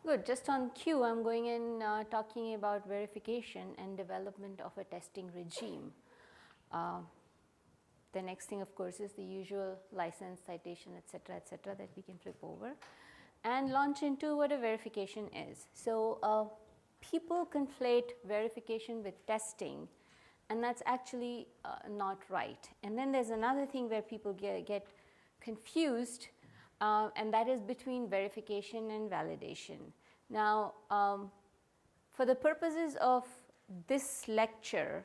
Good. Just on cue, I'm going in talking about verification and development of a testing regime. The next thing, of course, is the usual license, citation, et cetera, that we can flip over and launch into what a verification is. So people conflate verification with testing, and that's actually not right. And then there's another thing where people get confused, and that is between verification and validation. Now, for the purposes of this lecture,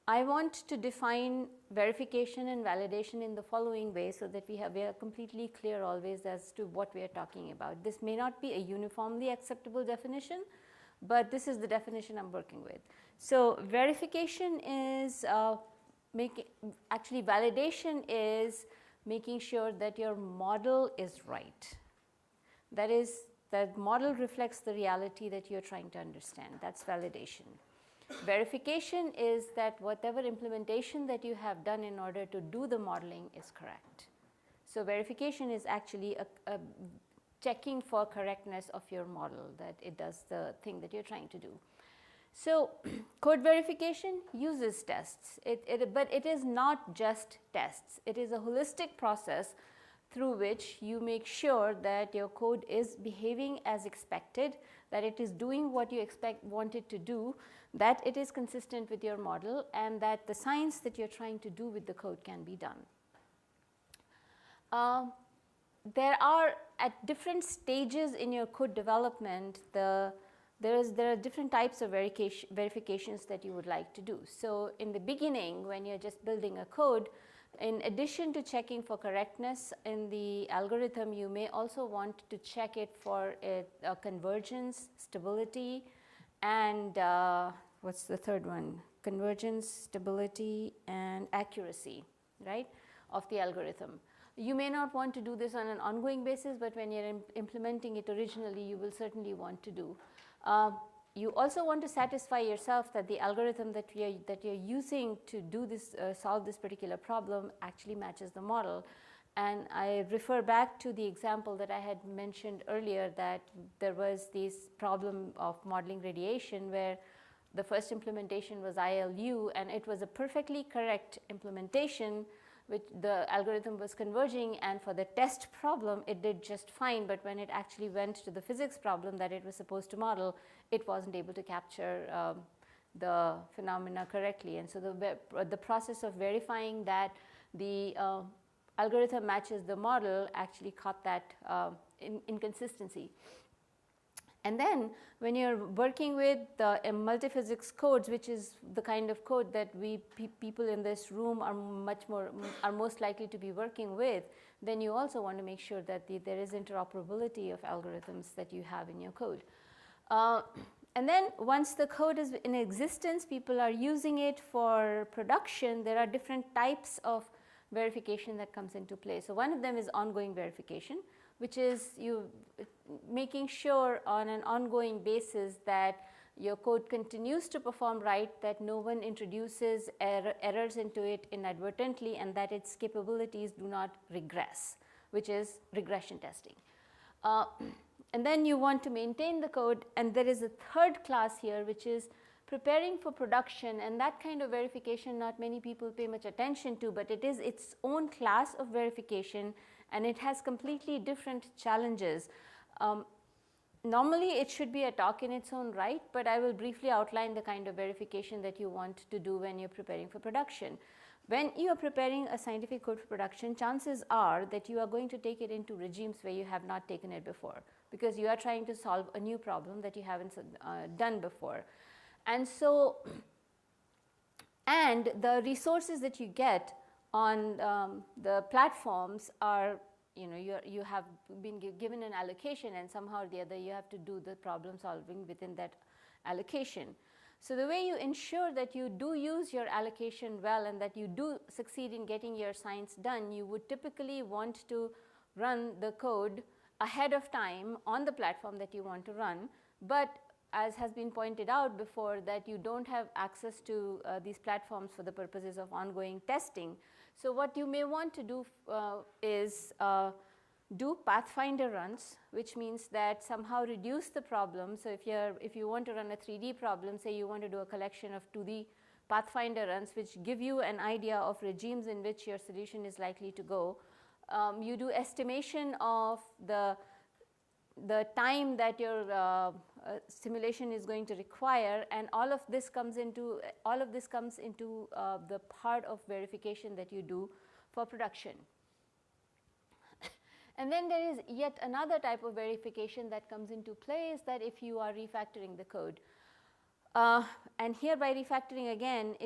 I want to define verification and validation in the following way so that we are completely clear always as to what we are talking about. This may not be a uniformly acceptable definition, but this is the definition I'm working with. So verification is actually validation is making sure that your model is right. That is, that model reflects the reality that you're trying to understand. That's validation. Verification is that whatever implementation that you have done in order to do the modeling is correct. So verification is actually a checking for correctness of your model, that it does the thing that you're trying to do. So code verification uses tests, but it is not just tests. It is a holistic process through which you make sure that your code is behaving as expected, that it is doing what you want it to do, that it is consistent with your model, and that the science that you're trying to do with the code can be done. There are, at different stages in your code development, there are different types of verifications that you would like to do. So in the beginning, when you're just building a code, in addition to checking for correctness in the algorithm, you may also want to check it for convergence, stability, and what's the third one? Convergence, stability, and accuracy, right, of the algorithm. You may not want to do this on an ongoing basis, but when you're implementing it originally, you will certainly want to do. You also want to satisfy yourself that the algorithm that you're using to do this, solve this particular problem actually matches the model. And I refer back to the example that I had mentioned earlier, that there was this problem of modeling radiation where the first implementation was ILU, and it was a perfectly correct implementation, which the algorithm was converging, and for the test problem it did just fine, but when it actually went to the physics problem that it was supposed to model, it wasn't able to capture the phenomena correctly. And so the process of verifying that the algorithm matches the model actually caught that inconsistency. And then when you're working with multiphysics codes, which is the kind of code that people in this room are most likely to be working with, then you also want to make sure that there is interoperability of algorithms that you have in your code. And then once the code is in existence, people are using it for production, there are different types of verification that comes into play. So one of them is ongoing verification, which is you making sure on an ongoing basis that your code continues to perform right, that no one introduces errors into it inadvertently, and that its capabilities do not regress, which is regression testing. And then you want to maintain the code, and there is a third class here, which is preparing for production, and that kind of verification not many people pay much attention to, but it is its own class of verification, and it has completely different challenges. Normally it should be a talk in its own right, but I will briefly outline the kind of verification that you want to do when you're preparing for production. When you are preparing a scientific code for production, chances are that you are going to take it into regimes where you have not taken it before, because you are trying to solve a new problem that you haven't done before. And so, and the resources that you get on the platforms are, you have been given an allocation, and somehow or the other you have to do the problem solving within that allocation. So the way you ensure that you do use your allocation well and that you do succeed in getting your science done, you would typically want to run the code ahead of time on the platform that you want to run. But as has been pointed out before, that you don't have access to these platforms for the purposes of ongoing testing. So what you may want to do is do pathfinder runs, which means that somehow reduce the problem. So if you want to run a 3D problem, say you want to do a collection of 2D pathfinder runs which give you an idea of regimes in which your solution is likely to go. You do estimation of the time that your simulation is going to require, and all of this comes into the part of verification that you do for production. And then there is yet another type of verification that comes into play, is that if you are refactoring the code. And here by refactoring again,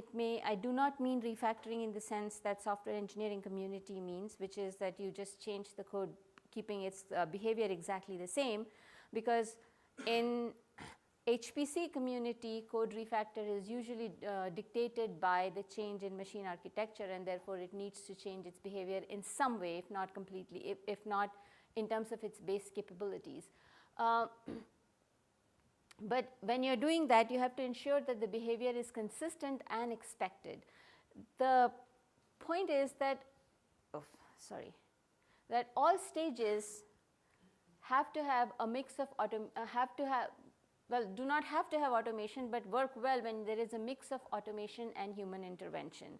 I do not mean refactoring in the sense that software engineering community means, which is that you just change the code keeping its behavior exactly the same, because in HPC community, code refactor is usually dictated by the change in machine architecture, and therefore it needs to change its behavior in some way, if not completely, if not in terms of its base capabilities. But when you're doing that, you have to ensure that the behavior is consistent and expected. The point is that, that all stages have to have a mix of do not have to have automation, but work well when there is a mix of automation and human intervention.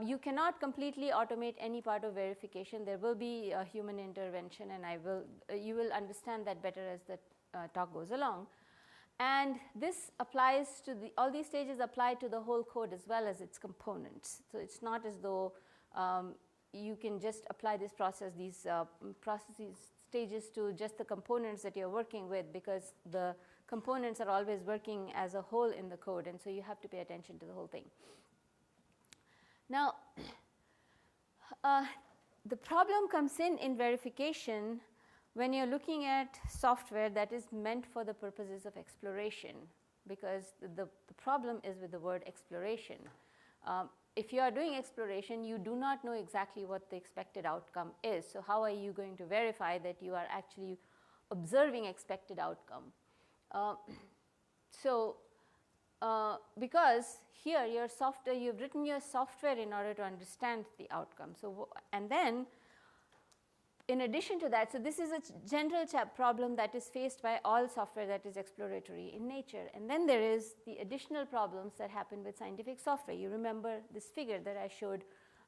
You cannot completely automate any part of verification. There will be human intervention, and you will understand that better as the talk goes along. And this applies to all these stages apply to the whole code as well as its components. So it's not as though you can just apply this process, these stages to just the components that you're working with, because the components are always working as a whole in the code, and so you have to pay attention to the whole thing. Now, the problem comes in verification when you're looking at software that is meant for the purposes of exploration, because the problem is with the word exploration. If you are doing exploration, you do not know exactly what the expected outcome is. So how are you going to verify that you are actually observing expected outcome? Because here your software, you've written your software in order to understand the outcome. So, and then in addition to that, so this is a general problem that is faced by all software that is exploratory in nature. And then there is the additional problems that happen with scientific software. You remember this figure that I showed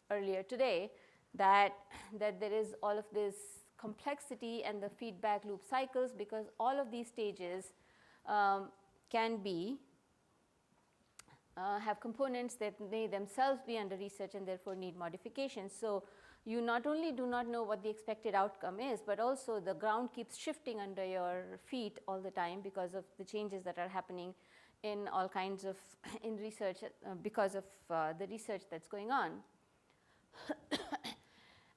earlier today, that there is all of this complexity and the feedback loop cycles, because all of these stages can be have components that may themselves be under research and therefore need modifications. So you not only do not know what the expected outcome is, but also the ground keeps shifting under your feet all the time because of the changes that are happening in all kinds of in research because of the research that's going on.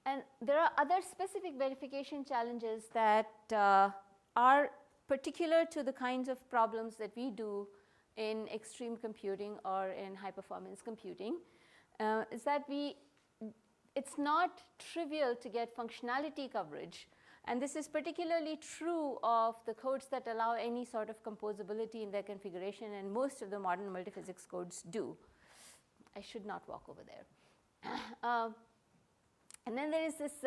And there are other specific verification challenges that are particular to the kinds of problems that we do in extreme computing or in high performance computing, is that it's not trivial to get functionality coverage. And this is particularly true of the codes that allow any sort of composability in their configuration, and most of the modern multiphysics codes do. I should not walk over there. And then there is this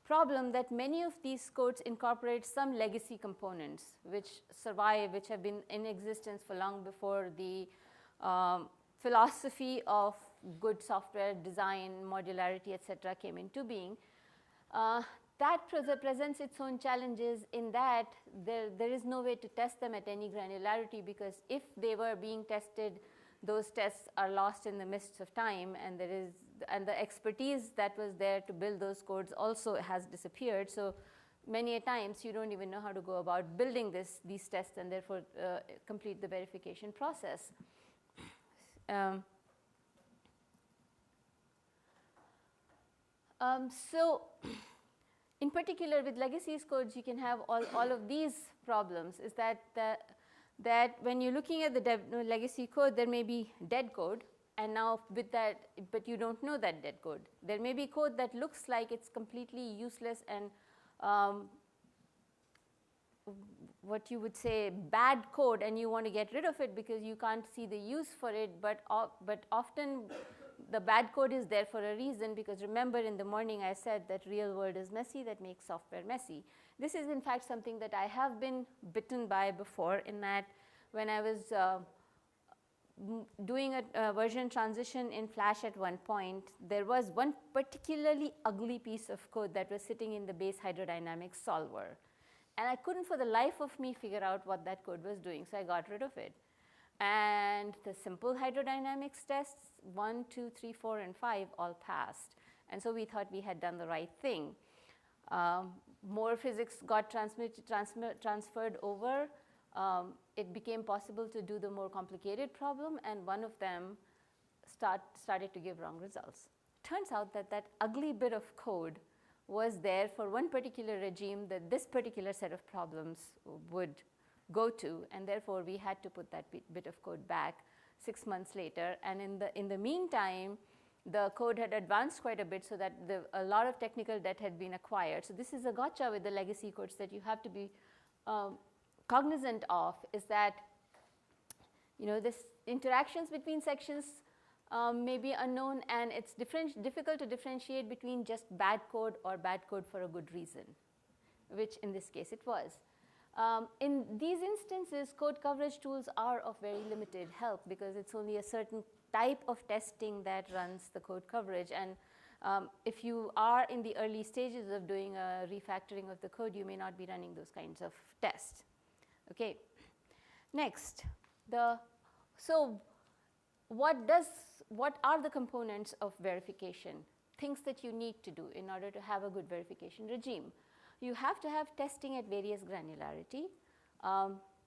problem that many of these codes incorporate some legacy components which survive, which have been in existence for long before the philosophy of good software design, modularity, etc. came into being. That presents its own challenges in that there is no way to test them at any granularity, because if they were being tested, those tests are lost in the mists of time, and the expertise that was there to build those codes also has disappeared. So many a times you don't even know how to go about building these tests and therefore complete the verification process. So in particular with legacy codes, you can have all of these problems, is that when you're looking at the legacy code, there may be dead code, and now with that, but you don't know that dead code. There may be code that looks like it's completely useless and what you would say bad code, and you want to get rid of it because you can't see the use for it, but often the bad code is there for a reason, because remember in the morning I said that real world is messy, that makes software messy. This is in fact something that I have been bitten by before, in that when I was doing a version transition in Flash at one point, there was one particularly ugly piece of code that was sitting in the base Hydrodynamics solver. And I couldn't for the life of me figure out what that code was doing, so I got rid of it. And the simple hydrodynamics tests, 1, 2, 3, 4, and 5 all passed. And so we thought we had done the right thing. More physics got transferred over. It became possible to do the more complicated problem, and one of them started to give wrong results. Turns out that that ugly bit of code was there for one particular regime that this particular set of problems would go to, and therefore we had to put that bit of code back 6 months later. And in the meantime, the code had advanced quite a bit, so that a lot of technical debt had been acquired. So this is a gotcha with the legacy codes that you have to be cognizant of, is that this interactions between sections may be unknown, and it's difficult to differentiate between just bad code or bad code for a good reason, which in this case it was. In these instances, code coverage tools are of very limited help, because it's only a certain type of testing that runs the code coverage. And if you are in the early stages of doing a refactoring of the code, you may not be running those kinds of tests. Okay. Next, so what are the components of verification? Things that you need to do in order to have a good verification regime. You have to have testing at various granularity,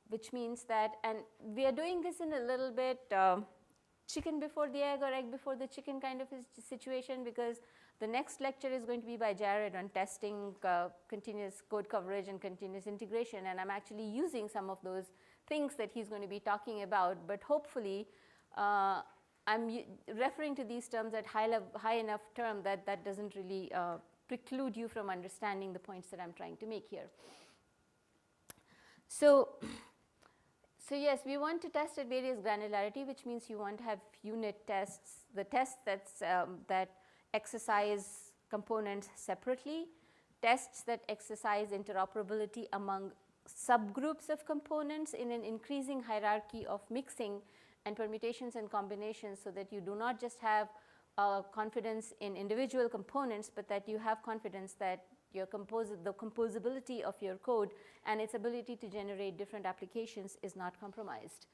which means that, and we are doing this in a little bit chicken before the egg or egg before the chicken kind of a situation, because the next lecture is going to be by Jared on testing continuous code coverage and continuous integration, and I'm actually using some of those things that he's going to be talking about, but hopefully I'm referring to these terms at high enough term that doesn't really preclude you from understanding the points that I'm trying to make here. So yes, we want to test at various granularity, which means you want to have unit tests, the tests that exercise components separately, tests that exercise interoperability among subgroups of components in an increasing hierarchy of mixing and permutations and combinations, so that you do not just have confidence in individual components, but that you have confidence that the composability of your code and its ability to generate different applications is not compromised.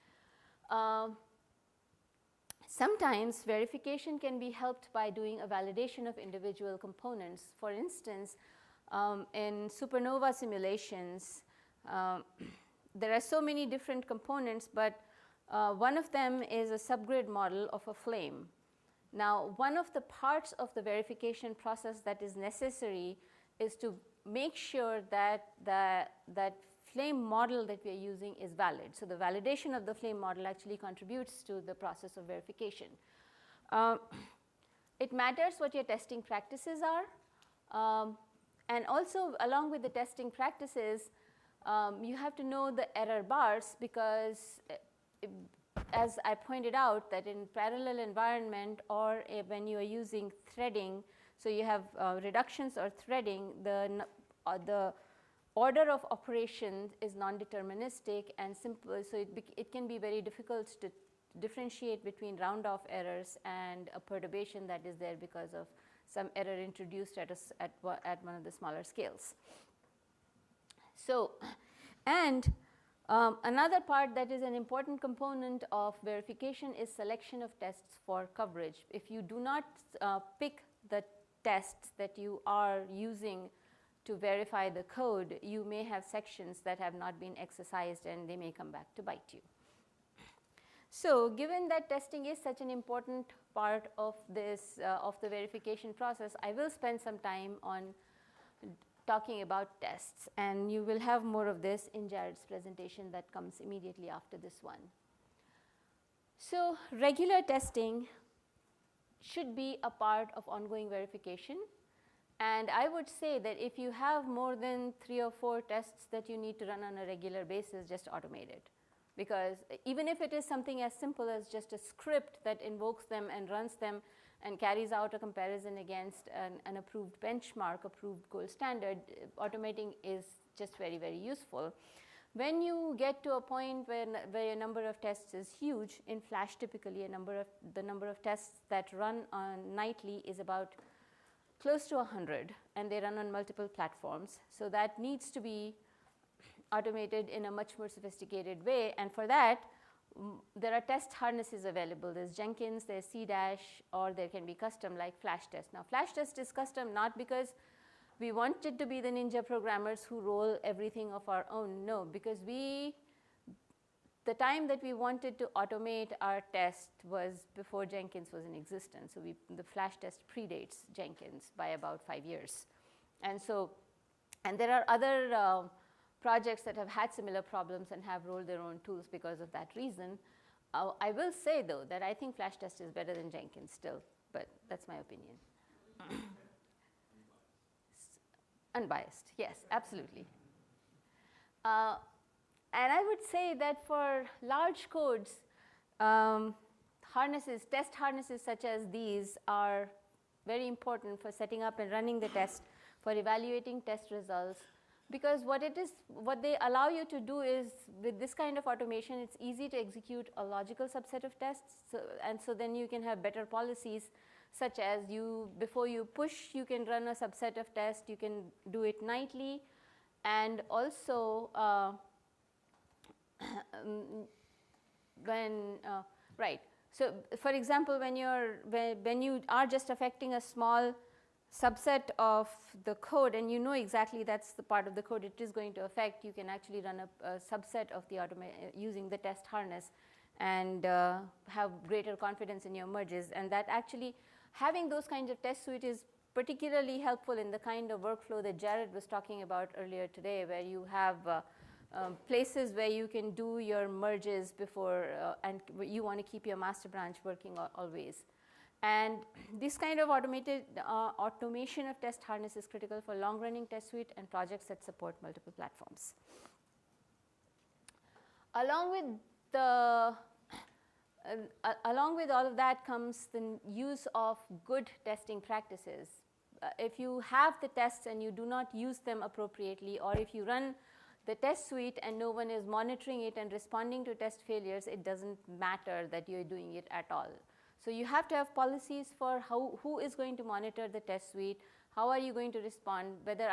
Sometimes verification can be helped by doing a validation of individual components. For instance, in supernova simulations, there are so many different components, but one of them is a subgrid model of a flame. Now, one of the parts of the verification process that is necessary is to make sure that that flame model that we are using is valid. So the validation of the flame model actually contributes to the process of verification. It matters what your testing practices are, and also along with the testing practices, you have to know the error bars, because as I pointed out, that in parallel environment or when you are using threading, so you have reductions or threading, the order of operations is non-deterministic and simple, so it can be very difficult to differentiate between round-off errors and a perturbation that is there because of some error introduced at one of the smaller scales. So, and another part that is an important component of verification is selection of tests for coverage. If you do not pick the tests that you are using to verify the code, you may have sections that have not been exercised and they may come back to bite you. So given that testing is such an important part of this, of the verification process, I will spend some time on talking about tests, and you will have more of this in Jared's presentation that comes immediately after this one. So regular testing should be a part of ongoing verification, and I would say that if you have more than 3 or 4 tests that you need to run on a regular basis, just automate it. Because even if it is something as simple as just a script that invokes them and runs them and carries out a comparison against an approved benchmark, approved gold standard, automating is just very, very useful. When you get to a point where a number of tests is huge, in Flash typically the number of tests that run on nightly is about close to 100, and they run on multiple platforms. So that needs to be automated in a much more sophisticated way, and for that there are test harnesses available. There's Jenkins, there's C-, or there can be custom like Flash test. Now Flash test is custom not because we wanted to be the ninja programmers who roll everything of our own. No, because the time that we wanted to automate our test was before Jenkins was in existence. So the Flash test predates Jenkins by about 5 years. And there are other projects that have had similar problems and have rolled their own tools because of that reason. I will say though that I think Flash test is better than Jenkins still, but that's my opinion. Unbiased, yes, absolutely. And I would say that for large codes, test harnesses such as these are very important for setting up and running the test, for evaluating test results, because what they allow you to do is, with this kind of automation, it's easy to execute a logical subset of tests, so then you can have better policies, such as before you push, you can run a subset of tests, you can do it nightly, and also right. So for example, when you are just affecting a small subset of the code and you know exactly that's the part of the code it is going to affect, you can actually run a subset of the using the test harness and have greater confidence in your merges. And that actually, having those kinds of test suite is particularly helpful in the kind of workflow that Jared was talking about earlier today, where you have places where you can do your merges before and you want to keep your master branch working always. And this kind of automation of test harness is critical for long-running test suite and projects that support multiple platforms. Along with all of that comes the use of good testing practices. If you have the tests and you do not use them appropriately, or if you run the test suite and no one is monitoring it and responding to test failures, it doesn't matter that you're doing it at all. So you have to have policies for who is going to monitor the test suite, how are you going to respond, whether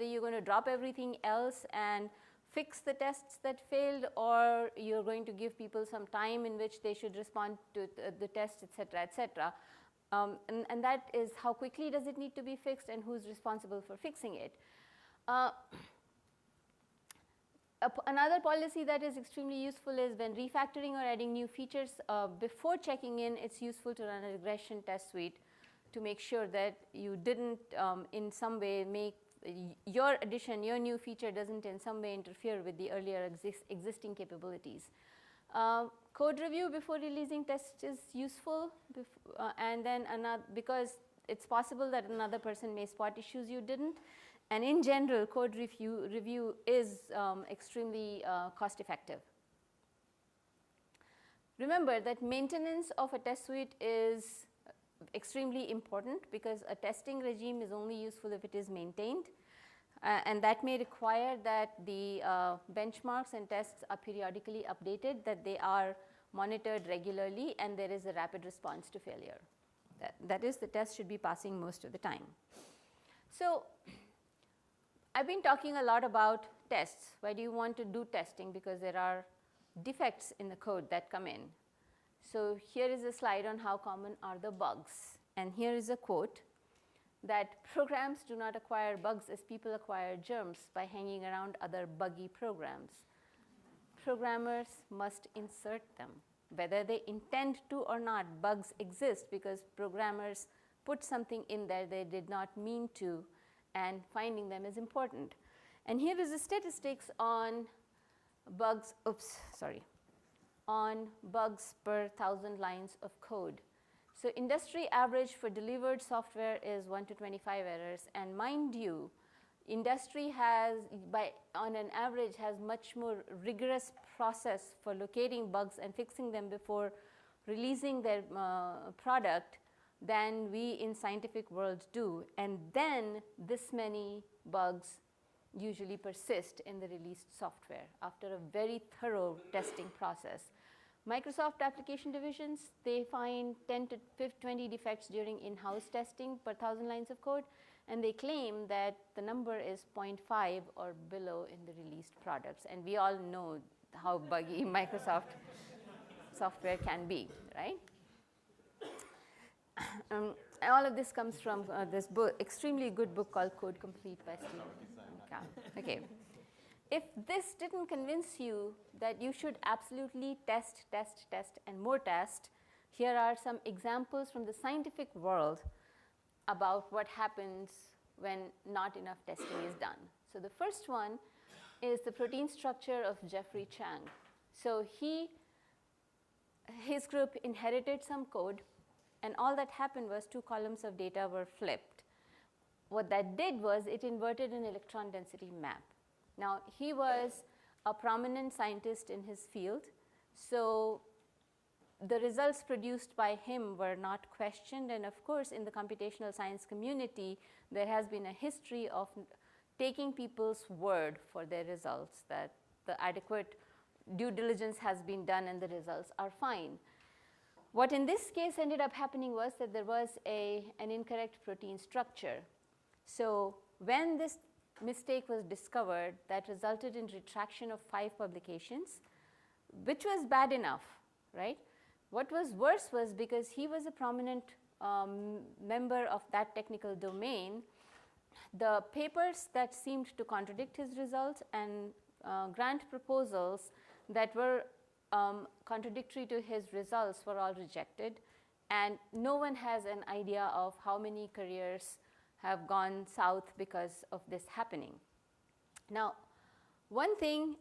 you're going to drop everything else and fix the tests that failed, or you're going to give people some time in which they should respond to the test, etc., etc. And that is how quickly does it need to be fixed and who's responsible for fixing it. Another policy that is extremely useful is when refactoring or adding new features, before checking in, it's useful to run a regression test suite to make sure that you didn't in some way make your addition, your new feature doesn't in some way interfere with the earlier existing capabilities. Code review before releasing tests is useful, and then because it's possible that another person may spot issues you didn't. And in general, code review is extremely cost effective. Remember that maintenance of a test suite is extremely important, because a testing regime is only useful if it is maintained. And that may require that the benchmarks and tests are periodically updated, that they are monitored regularly, and there is a rapid response to failure. That is, the test should be passing most of the time. So I've been talking a lot about tests. Why do you want to do testing? Because there are defects in the code that come in. So here is a slide on how common are the bugs. And here is a quote that programs do not acquire bugs as people acquire germs by hanging around other buggy programs. Programmers must insert them. Whether they intend to or not, bugs exist because programmers put something in there they did not mean to, and finding them is important. And here is the statistics on bugs, on bugs per 1,000 lines of code. So industry average for delivered software is 1 to 25 errors, and mind you, industry has, on an average, has much more rigorous process for locating bugs and fixing them before releasing their product than we in scientific world do, and then this many bugs usually persist in the released software after a very thorough testing process. Microsoft application divisions, they find 10 to 20 defects during in-house testing per 1,000 lines of code, and they claim that the number is 0.5 or below in the released products. And we all know how buggy Microsoft software can be, right? And all of this comes from this book, extremely good book called Code Complete by Stephen. Okay. If this didn't convince you that you should absolutely test, and more test, here are some examples from the scientific world about what happens when not enough testing is done. So the first one is the protein structure of Jeffrey Chang. So his group inherited some code, and all that happened was 2 columns of data were flipped. What that did was it inverted an electron density map. Now, he was a prominent scientist in his field, so the results produced by him were not questioned. And of course, in the computational science community, there has been a history of taking people's word for their results, that the adequate due diligence has been done and the results are fine. What in this case ended up happening was that there was an incorrect protein structure. So when this mistake was discovered, that resulted in retraction of 5 publications, which was bad enough, right? What was worse was because he was a prominent member of that technical domain, the papers that seemed to contradict his results and grant proposals that were contradictory to his results were all rejected, and no one has an idea of how many careers have gone south because of this happening. Now, one thing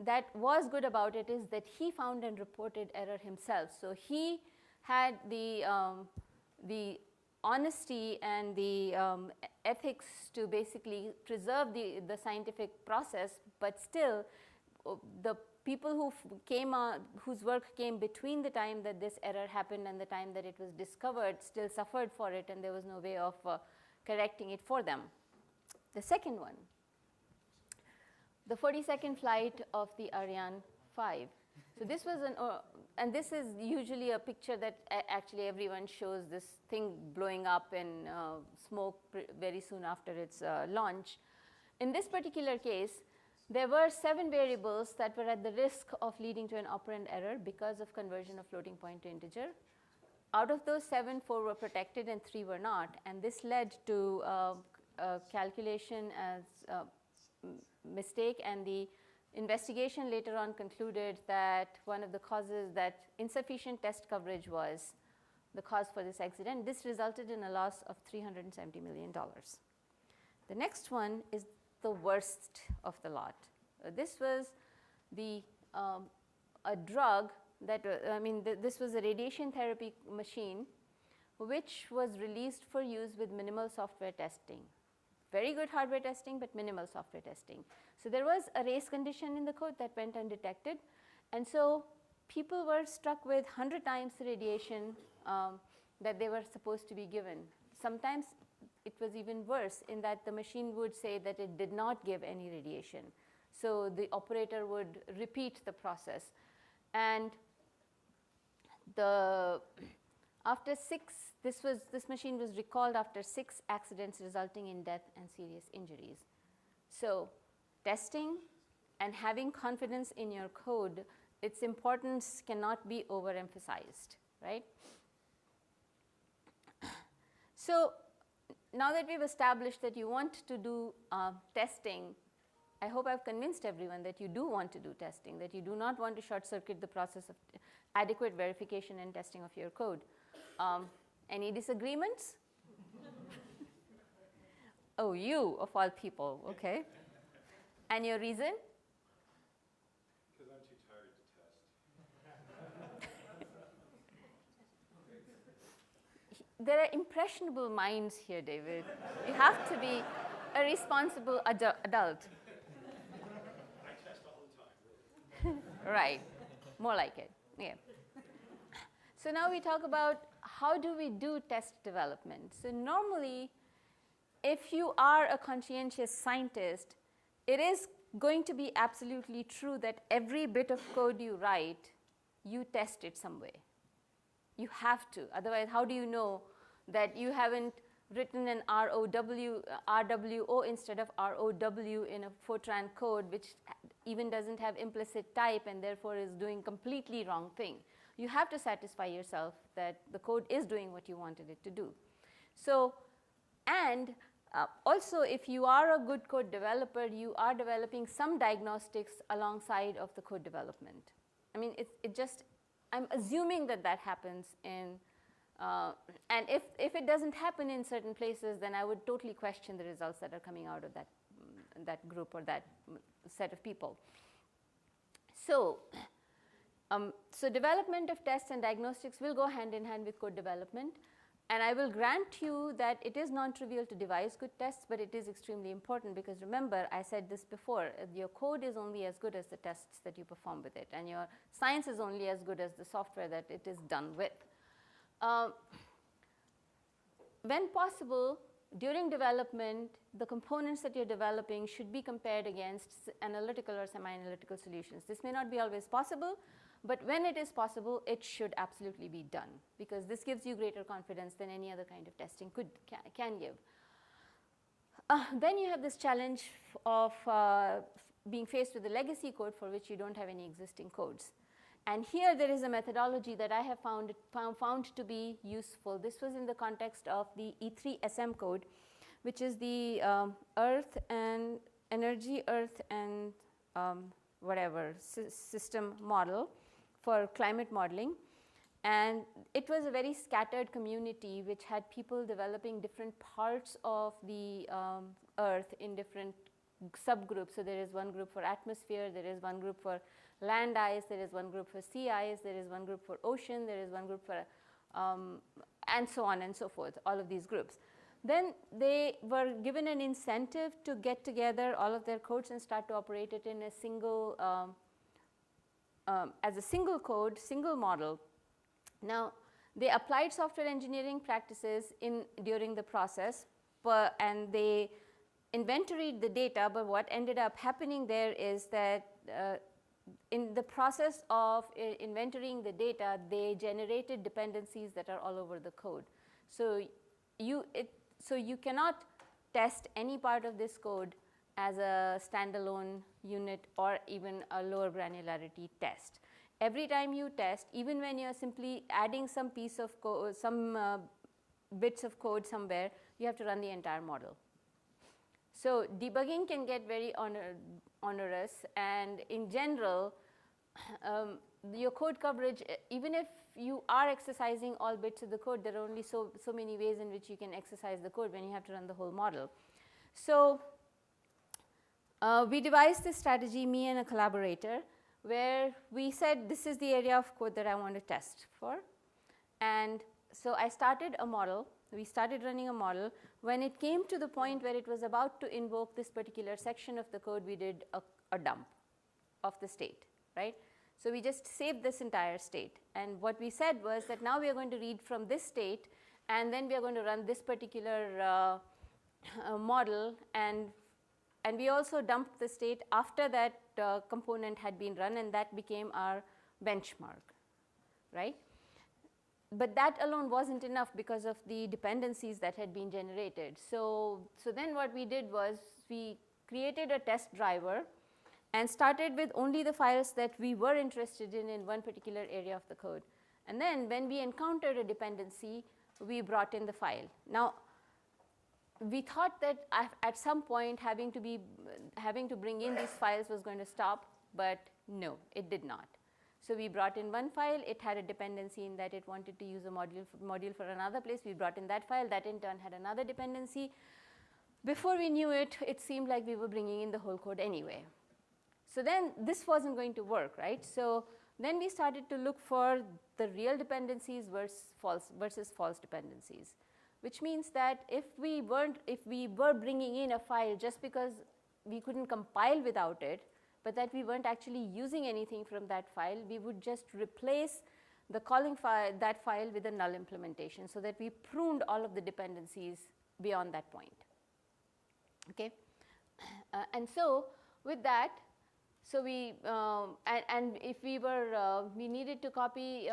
that was good about it is that he found and reported error himself. So he had the honesty and the ethics to basically preserve the scientific process, but still the people whose work came between the time that this error happened and the time that it was discovered still suffered for it, and there was no way of correcting it for them. The second one, the 42nd flight of the Ariane 5. So this was and this is usually a picture that actually everyone shows, this thing blowing up in smoke very soon after its launch. In this particular case, there were 7 variables that were at the risk of leading to an operand error because of conversion of floating point to integer. Out of those 7, 4 were protected and 3 were not, and this led to a calculation as mistake, and the investigation later on concluded that one of the causes, that insufficient test coverage was the cause for this accident. This resulted in a loss of $370 million. The next one is the worst of the lot. This was a drug that, this was a radiation therapy machine which was released for use with minimal software testing. Very good hardware testing, but minimal software testing. So there was a race condition in the code that went undetected, and so people were struck with 100 times the radiation that they were supposed to be given. Sometimes it was even worse in that the machine would say that it did not give any radiation. So the operator would repeat the process. And after 6, this machine was recalled after 6 accidents resulting in death and serious injuries. So testing and having confidence in your code, its importance cannot be overemphasized, right? So now that we've established that you want to do testing, I hope I've convinced everyone that you do want to do testing, that you do not want to short circuit the process of adequate verification and testing of your code. Any disagreements? Oh, you of all people, okay. And your reason? Because I'm too tired to test. There are impressionable minds here, David. You have to be a responsible adult. I test all the time. Right, more like it. Yeah. So now we talk about how do we do test development? So normally, if you are a conscientious scientist, it is going to be absolutely true that every bit of code you write, you test it some way. You have to. Otherwise, how do you know that you haven't written an RWO instead of ROW in a Fortran code, which even doesn't have implicit type and therefore is doing completely wrong thing? You have to satisfy yourself that the code is doing what you wanted it to do. So, and also, if you are a good code developer, you are developing some diagnostics alongside of the code development. I mean, I'm assuming that that happens in, and if it doesn't happen in certain places, then I would totally question the results that are coming out of that group or that set of people. So, so development of tests and diagnostics will go hand in hand with code development. And I will grant you that it is non-trivial to devise good tests, but it is extremely important because remember, I said this before, your code is only as good as the tests that you perform with it, and your science is only as good as the software that it is done with. When possible, during development, the components that you're developing should be compared against analytical or semi-analytical solutions. This may not be always possible, but when it is possible, it should absolutely be done because this gives you greater confidence than any other kind of testing can give. Then you have this challenge of being faced with the legacy code for which you don't have any existing codes. And here there is a methodology that I have found to be useful. This was in the context of the E3SM code, which is the Earth and Energy, Earth and whatever system model for climate modeling. And it was a very scattered community which had people developing different parts of the Earth in different subgroups. So there is one group for atmosphere, there is one group for land ice, there is one group for sea ice, there is one group for ocean, there is one group for, and so on and so forth, all of these groups. Then they were given an incentive to get together all of their codes and start to operate it in a single, as a single code, single model. Now, they applied software engineering practices during the process, and they inventoried the data, but what ended up happening there is that in the process of inventorying the data, they generated dependencies that are all over the code. So you cannot test any part of this code as a standalone unit or even a lower granularity test. Every time you test, even when you're simply adding some piece of code, some bits of code somewhere, you have to run the entire model. So debugging can get very onerous, and in general, your code coverage, even if you are exercising all bits of the code, there are only so many ways in which you can exercise the code when you have to run the whole model. So we devised this strategy, me and a collaborator, where we said this is the area of code that I want to test for. And so I started a model. We started running a model. When it came to the point where it was about to invoke this particular section of the code, we did a dump of the state, right? So we just saved this entire state. And what we said was that now we are going to read from this state, and then we are going to run this particular model, and we also dumped the state after that component had been run, and that became our benchmark, right? But that alone wasn't enough because of the dependencies that had been generated. So then what we did was we created a test driver and started with only the files that we were interested in one particular area of the code. And then when we encountered a dependency, we brought in the file. Now, we thought that at some point having to bring in these files was going to stop, but no, it did not. So we brought in one file. It had a dependency in that it wanted to use a module for another place. We brought in that file. That in turn had another dependency. Before we knew it, it seemed like we were bringing in the whole code anyway. So then this wasn't going to work, right? So then we started to look for the real dependencies versus false dependencies, which means that if we were bringing in a file just because we couldn't compile without it, but that we weren't actually using anything from that file, we would just replace calling that file with a null implementation, so that we pruned all of the dependencies beyond that point. Okay, and so with that, so we and if we were we needed to copy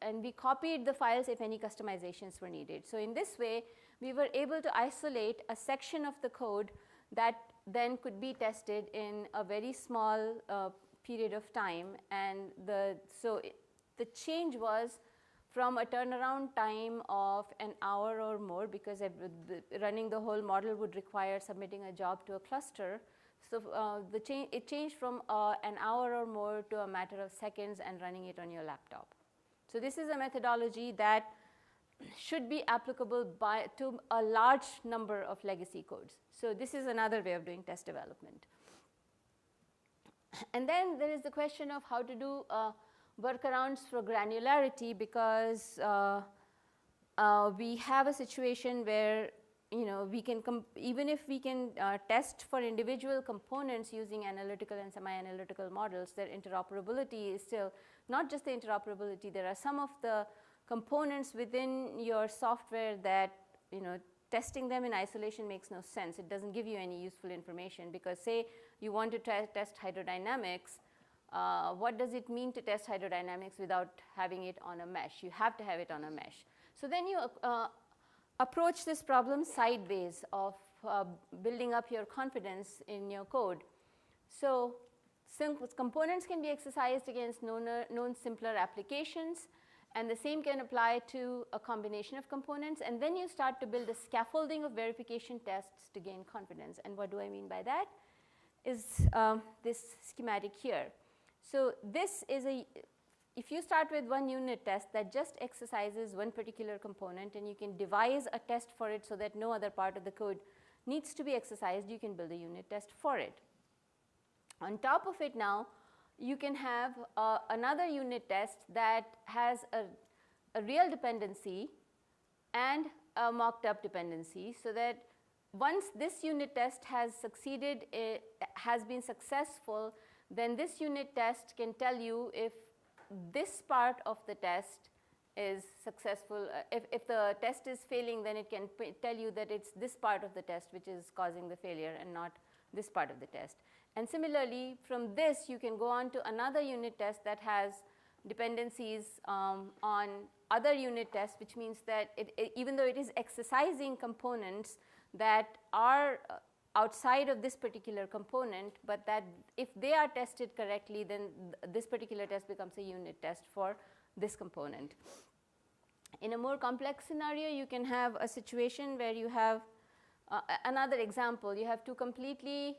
and we copied the files if any customizations were needed. So in this way, we were able to isolate a section of the code that then could be tested in a very small period of time, and the change was from a turnaround time of an hour or more, because running the whole model would require submitting a job to a cluster. So it changed from an hour or more to a matter of seconds and running it on your laptop. So this is a methodology that should be applicable to a large number of legacy codes. So this is another way of doing test development. And then there is the question of how to do workarounds for granularity, because we have a situation where we can even if we can test for individual components using analytical and semi-analytical models, their interoperability is still not just the interoperability. There are some of the components within your software that testing them in isolation makes no sense. It doesn't give you any useful information, because say you want to test hydrodynamics. What does it mean to test hydrodynamics without having it on a mesh? You have to have it on a mesh. So then you approach this problem sideways of building up your confidence in your code. So components can be exercised against known simpler applications, and the same can apply to a combination of components. And then you start to build a scaffolding of verification tests to gain confidence. And what do I mean by that? Is this schematic here. So this is if you start with one unit test that just exercises one particular component, and you can devise a test for it so that no other part of the code needs to be exercised, you can build a unit test for it. On top of it now, you can have another unit test that has a real dependency and a mocked up dependency, so that once this unit test has succeeded, has been successful, then this unit test can tell you if this part of the test is successful. If the test is failing, then it can tell you that it's this part of the test which is causing the failure and not this part of the test. And similarly, from this you can go on to another unit test that has dependencies on other unit tests, which means that even though it is exercising components that are outside of this particular component, but that if they are tested correctly, then this particular test becomes a unit test for this component. In a more complex scenario, you can have a situation where you have another example. You have two completely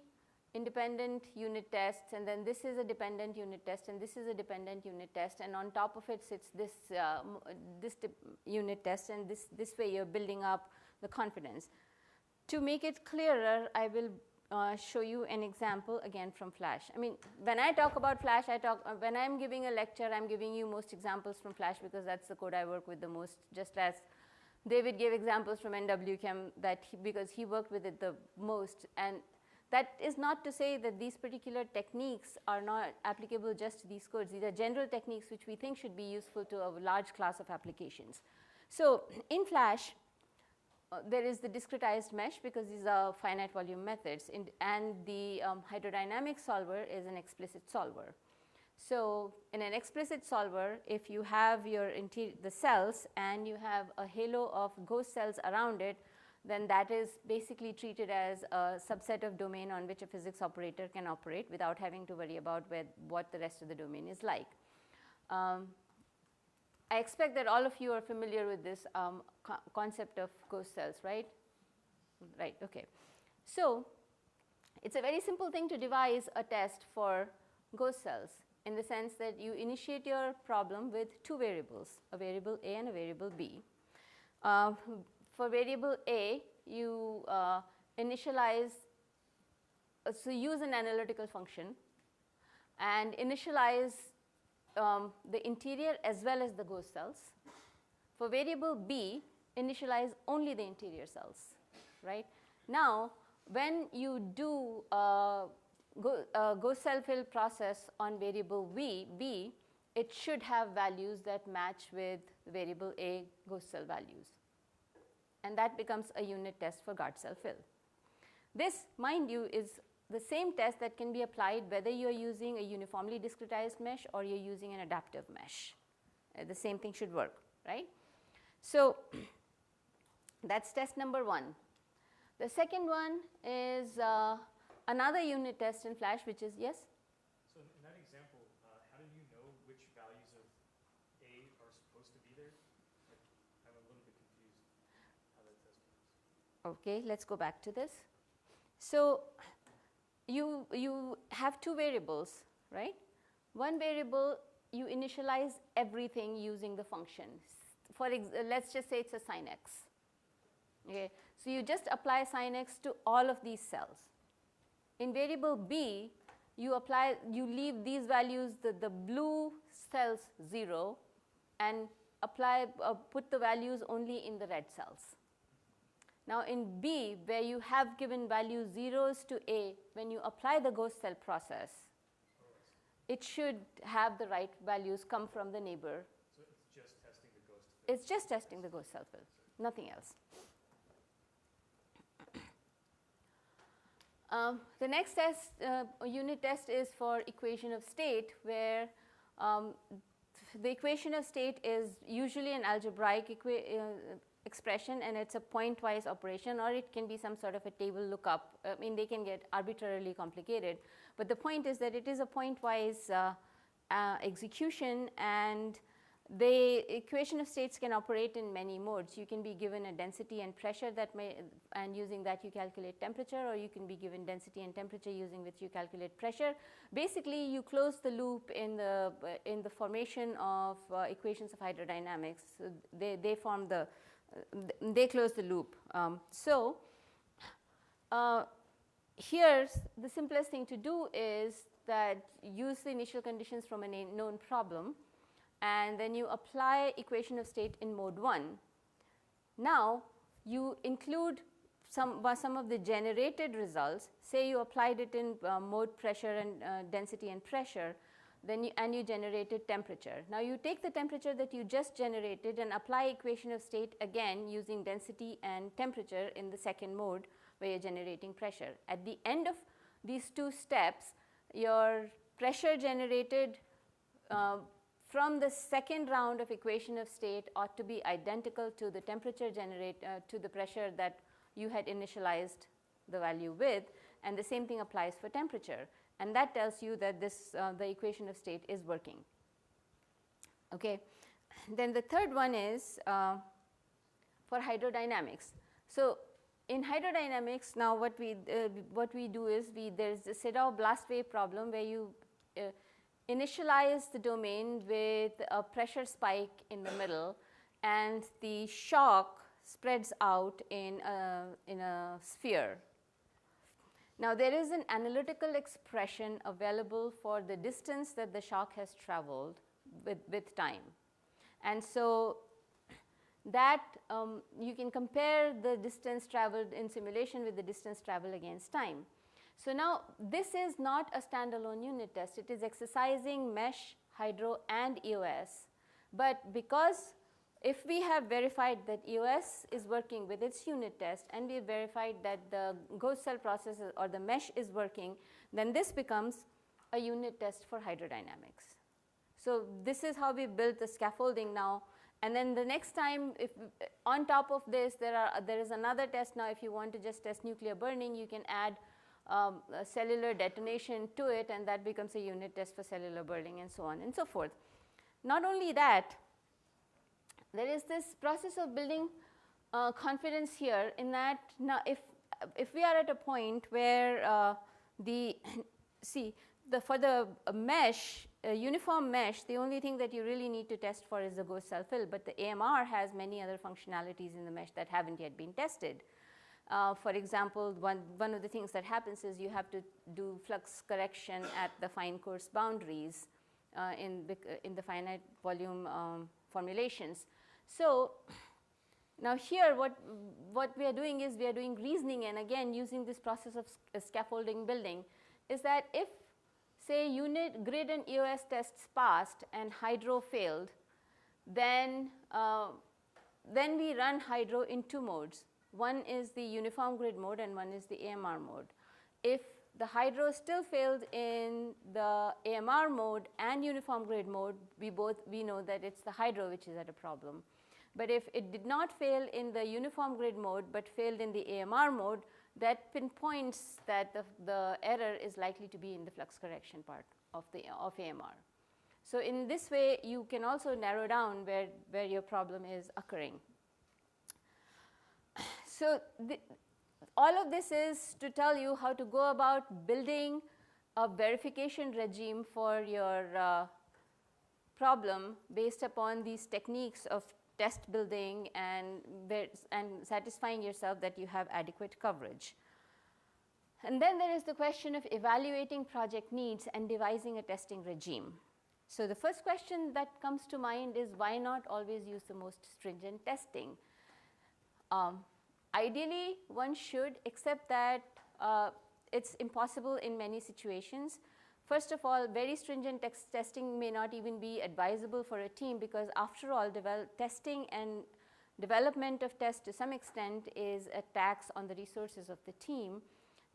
independent unit tests, and then this is a dependent unit test, and this is a dependent unit test, and on top of it sits this unit test, and this way you're building up the confidence. To make it clearer, I will show you an example again from Flash. I mean, when I talk about Flash, when I'm giving a lecture, I'm giving you most examples from Flash, because that's the code I work with the most, just as David gave examples from NWChem because he worked with it the most. And that is not to say that these particular techniques are not applicable just to these codes. These are general techniques which we think should be useful to a large class of applications. So in Flash, there is the discretized mesh, because these are finite volume methods, and the hydrodynamic solver is an explicit solver. So in an explicit solver, if you have the cells and you have a halo of ghost cells around it, then that is basically treated as a subset of domain on which a physics operator can operate without having to worry about what the rest of the domain is like. I expect that all of you are familiar with this concept of ghost cells, right? Right, okay. So it's a very simple thing to devise a test for ghost cells, in the sense that you initiate your problem with two variables, a variable A and a variable B. For variable A, you initialize, so use an analytical function and initialize the interior as well as the ghost cells. For variable B, initialize only the interior cells, right? Now, when you do a ghost cell fill process on variable B, it should have values that match with variable A ghost cell values. And that becomes a unit test for guard cell fill. This, mind you, is the same test that can be applied whether you are using a uniformly discretized mesh or you're using an adaptive mesh. The same thing should work, right? So that's test number 1. The second one is another unit test in Flash, which is, yes? So in that example, how do you know which values of A are supposed to be there? Like, I'm a little bit confused how that test works. Okay, let's go back to this. So you have 2 variables, right? One variable, you initialize everything using the function. Let's just say it's a sin x. Okay, so you just apply sin x to all of these cells. In variable B, you leave these values, the blue cells 0, and put the values only in the red cells. Now in B, where you have given values 0s to A, when you apply the ghost cell process, it should have the right values come from the neighbor. So it's just testing the ghost fill? It's just testing the ghost cell fill, nothing else. The next test, unit test, is for equation of state, where the equation of state is usually an algebraic expression, and it's a pointwise operation, or it can be some sort of a table lookup. I mean, they can get arbitrarily complicated, but the point is that it is a pointwise execution, and the equation of states can operate in many modes. You can be given a density and pressure and using that you calculate temperature, or you can be given density and temperature using which you calculate pressure. Basically, you close the loop in the formation of equations of hydrodynamics. So they close the loop. Here's the simplest thing to do is that use the initial conditions from a known problem, and then you apply equation of state in mode 1. Now you include some of the generated results. Say you applied it in mode pressure and density and pressure, and you generated temperature. Now you take the temperature that you just generated and apply equation of state again using density and temperature in the second mode where you're generating pressure. At the end of these 2 steps, your pressure generated from the second round of equation of state ought to be identical to the temperature to the pressure that you had initialized the value with, and the same thing applies for temperature, and that tells you that the equation of state is working. Okay. Then the third one is for hydrodynamics. So in hydrodynamics, now what we do is there's a Sedov blast wave problem where you initialize the domain with a pressure spike in the middle, and the shock spreads out in a sphere. Now there is an analytical expression available for the distance that the shock has traveled with time, and so that you can compare the distance traveled in simulation with the distance traveled against time. So now this is not a standalone unit test. It is exercising mesh, hydro, and EOS. But because if we have verified that EOS is working with its unit test, and we have verified that the ghost cell process or the mesh is working, then this becomes a unit test for hydrodynamics. So this is how we built the scaffolding now. And then the next time, if on top of this, there is another test. Now if you want to just test nuclear burning, you can add a cellular detonation to it, and that becomes a unit test for cellular burning, and so on and so forth. Not only that, there is this process of building confidence here, in that now if we are at a point where for the mesh, uniform mesh, the only thing that you really need to test for is the ghost cell fill, but the AMR has many other functionalities in the mesh that haven't yet been tested. For example, one of the things that happens is you have to do flux correction at the fine coarse boundaries in the finite volume formulations. So now here what we are doing is we are doing reasoning, and again using this process of scaffolding building, is that if say unit, grid and EOS tests passed and Hydro failed, then we run Hydro in two modes. One is the uniform grid mode and one is the AMR mode. If the Hydro still failed in the AMR mode and uniform grid mode, we know that it's the Hydro which is at a problem. But if it did not fail in the uniform grid mode but failed in the AMR mode, that pinpoints that the error is likely to be in the flux correction part of AMR. So in this way, you can also narrow down where your problem is occurring. So all of this is to tell you how to go about building a verification regime for your problem based upon these techniques of test building and satisfying yourself that you have adequate coverage. And then there is the question of evaluating project needs and devising a testing regime. So the first question that comes to mind is, why not always use the most stringent testing? Ideally, one should, except that it's impossible in many situations. First of all, very stringent testing may not even be advisable for a team, because after all, testing and development of tests to some extent is a tax on the resources of the team.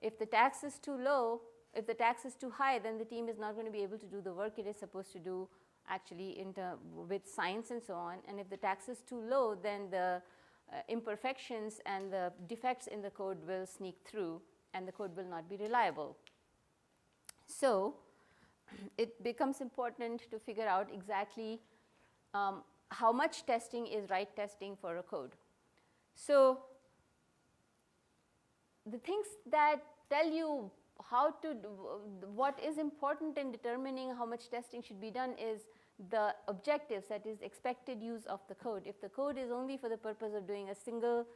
If the tax is too low, if the tax is too high, then the team is not going to be able to do the work it is supposed to do actually with science and so on. And if the tax is too low, then the imperfections and the defects in the code will sneak through and the code will not be reliable. So it becomes important to figure out exactly how much testing is right testing for a code. So the things that tell you what is important in determining how much testing should be done is the objectives, that is expected use of the code. If the code is only for the purpose of doing a single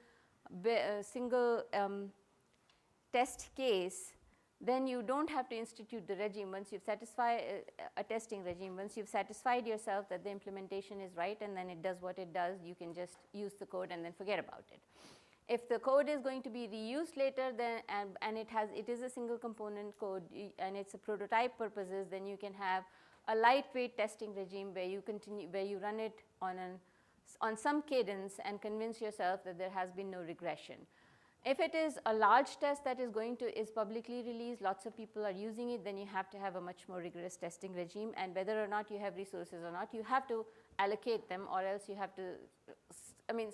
test case, then you don't have to institute the regime once you've satisfied a testing regime. Once you've satisfied yourself that the implementation is right and then it does what it does, you can just use the code and then forget about it. If the code is going to be reused later, then and it is a single component code and it's a prototype purposes, then you can have a lightweight testing regime where you run it on some cadence and convince yourself that there has been no regression. If it is a large test that is publicly released, lots of people are using it, then you have to have a much more rigorous testing regime, and whether or not you have resources or not, you have to allocate them, or else you have to,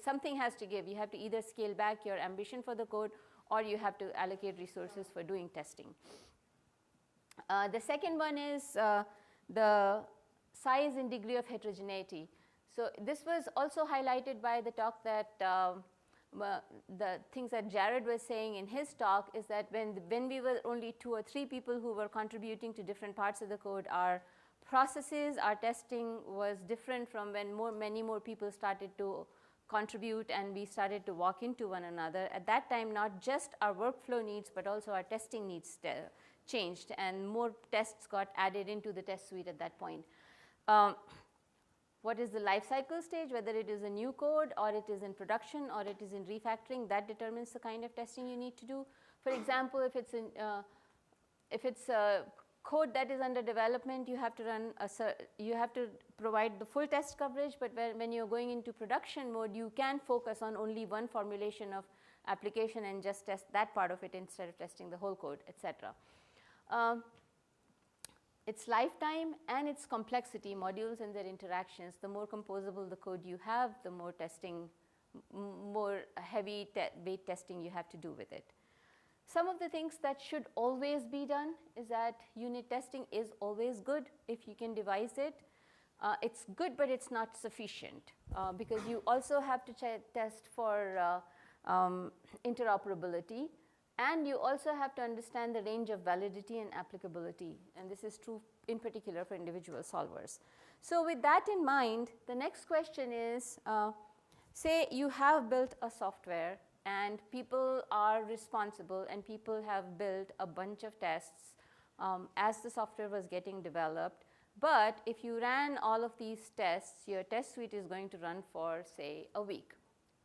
something has to give. You have to either scale back your ambition for the code, or you have to allocate resources for doing testing. The second one is the size and degree of heterogeneity. So this was also highlighted by the talk that the things that Jared was saying in his talk is that when we were only 2 or 3 people who were contributing to different parts of the code, our processes, our testing was different from when many more people started to contribute and we started to walk into one another. At that time, not just our workflow needs, but also our testing needs changed, and more tests got added into the test suite at that point. What is the life cycle stage, whether it is a new code or it is in production or it is in refactoring, that determines the kind of testing you need to do. For example, if it's a code that is under development, you have to provide the full test coverage, but when you're going into production mode, you can focus on only one formulation of application and just test that part of it instead of testing the whole code, etc. Its lifetime and its complexity, modules and their interactions. The more composable the code you have, the more heavy weight testing you have to do with it. Some of the things that should always be done is that unit testing is always good if you can devise it. It's good, but it's not sufficient because you also have to test for interoperability. And you also have to understand the range of validity and applicability, and this is true in particular for individual solvers. So with that in mind, the next question is, say you have built a software and people are responsible and people have built a bunch of tests as the software was getting developed, but if you ran all of these tests, your test suite is going to run for, say, a week,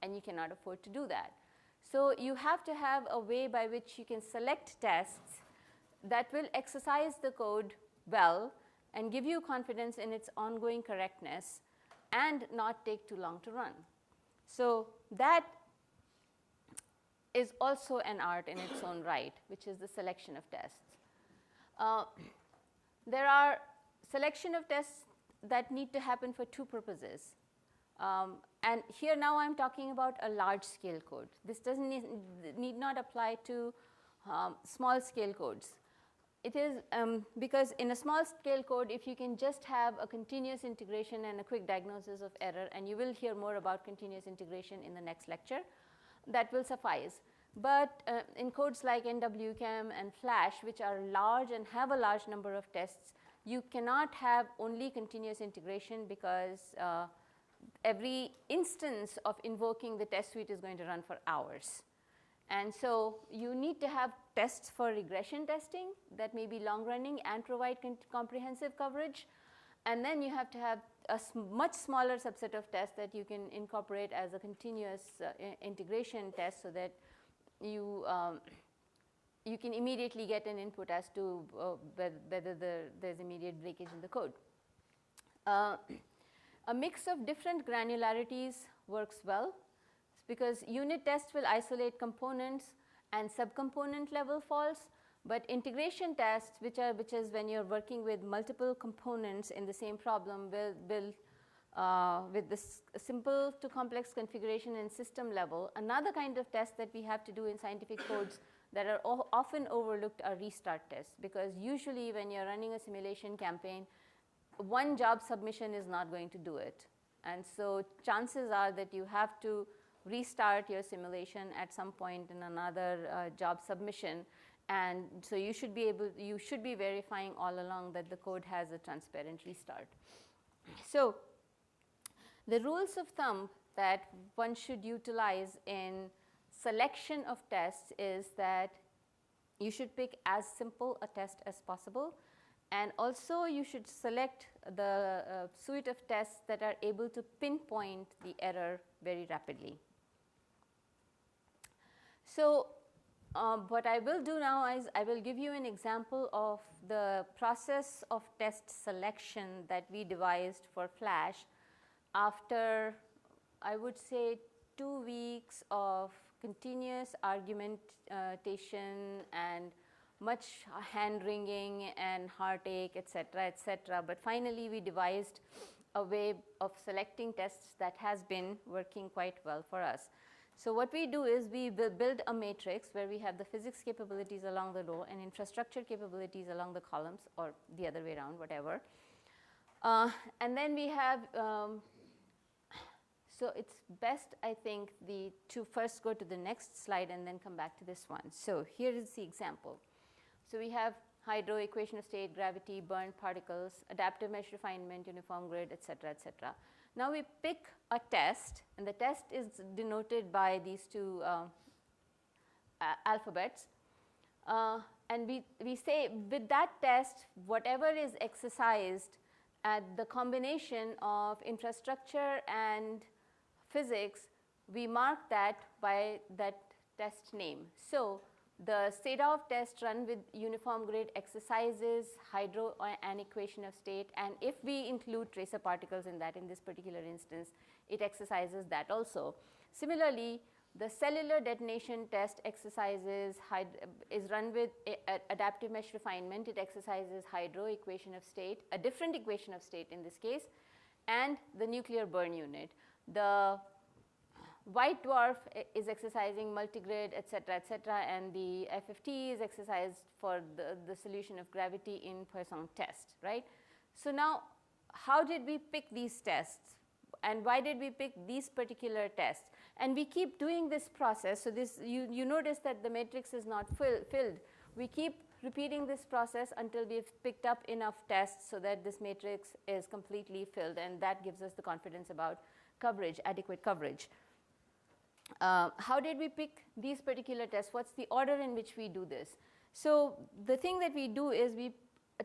and you cannot afford to do that. So you have to have a way by which you can select tests that will exercise the code well and give you confidence in its ongoing correctness and not take too long to run. So that is also an art in its own right, which is the selection of tests. There are selection of tests that need to happen for two purposes. And here now I'm talking about a large scale code. This doesn't need not apply to small scale codes. It is because in a small scale code, if you can just have a continuous integration and a quick diagnosis of error, and you will hear more about continuous integration in the next lecture, that will suffice. But in codes like NWChem and Flash, which are large and have a large number of tests, you cannot have only continuous integration because every instance of invoking the test suite is going to run for hours. And so you need to have tests for regression testing that may be long running and provide comprehensive coverage. And then you have to have a much smaller subset of tests that you can incorporate as a continuous integration test so that you can immediately get an input as to whether there's immediate breakage in the code. A mix of different granularities works well because unit tests will isolate components and subcomponent level faults, but integration tests, which is when you're working with multiple components in the same problem, will with this simple to complex configuration and system level. Another kind of test that we have to do in scientific codes that are often overlooked are restart tests, because usually when you're running a simulation campaign, one job submission is not going to do it. And so chances are that you have to restart your simulation at some point in another job submission. And so you should be verifying all along that the code has a transparent restart. So the rules of thumb that one should utilize in selection of tests is that you should pick as simple a test as possible, and also you should select the suite of tests that are able to pinpoint the error very rapidly. So what I will do now is I will give you an example of the process of test selection that we devised for Flash after, I would say, 2 weeks of continuous argumentation and much hand-wringing and heartache, etc. But finally, we devised a way of selecting tests that has been working quite well for us. So what we do is we build a matrix where we have the physics capabilities along the row and infrastructure capabilities along the columns, or the other way around, whatever. And then we have, so it's best, I think, to first go to the next slide and then come back to this one. So here is the example. So we have hydro, equation of state, gravity, burnt particles, adaptive mesh refinement, uniform grid, etc. Now we pick a test, and the test is denoted by these two alphabets. And we say with that test, whatever is exercised at the combination of infrastructure and physics, we mark that by that test name. So the state-of test run with uniform grid exercises hydro and equation of state, and if we include tracer particles in that in this particular instance, it exercises that also. Similarly, the cellular detonation test exercises is run with adaptive mesh refinement. It exercises hydro, equation of state, a different equation of state in this case, and the nuclear burn unit. The white dwarf is exercising multigrid, etc., and the FFT is exercised for the solution of gravity in Poisson test, right? So now, how did we pick these tests, and why did we pick these particular tests? And we keep doing this process. So this, you notice that the matrix is not filled. We keep repeating this process until we've picked up enough tests so that this matrix is completely filled, and that gives us the confidence about coverage, adequate coverage. How did we pick these particular tests? What's the order in which we do this? So the thing that we do is we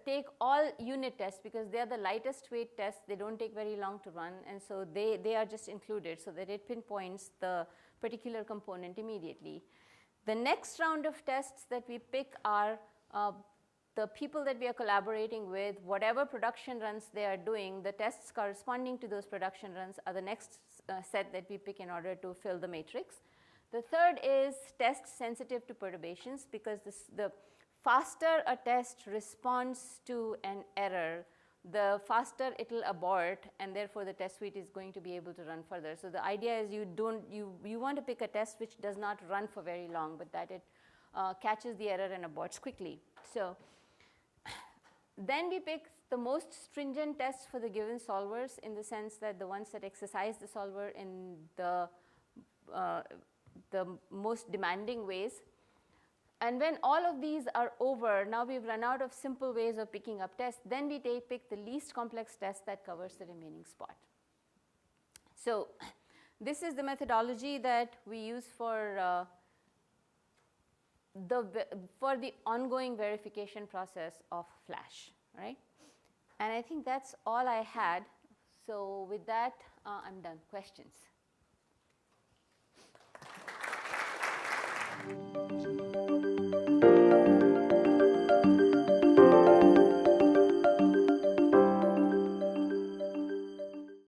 take all unit tests because they are the lightest weight tests. They don't take very long to run, and so they are just included so that it pinpoints the particular component immediately. The next round of tests that we pick are the people that we are collaborating with, whatever production runs they are doing, the tests corresponding to those production runs are the next set that we pick in order to fill the matrix. The third is test sensitive to perturbations, because the faster a test responds to an error, the faster it will abort, and therefore the test suite is going to be able to run further. So the idea is you want to pick a test which does not run for very long, but that it catches the error and aborts quickly. So then we pick the most stringent tests for the given solvers, in the sense that the ones that exercise the solver in the most demanding ways. And when all of these are over, now we've run out of simple ways of picking up tests, then we pick the least complex test that covers the remaining spot. So this is the methodology that we use for the ongoing verification process of Flash, right? And I think that's all I had. So with that, I'm done. Questions?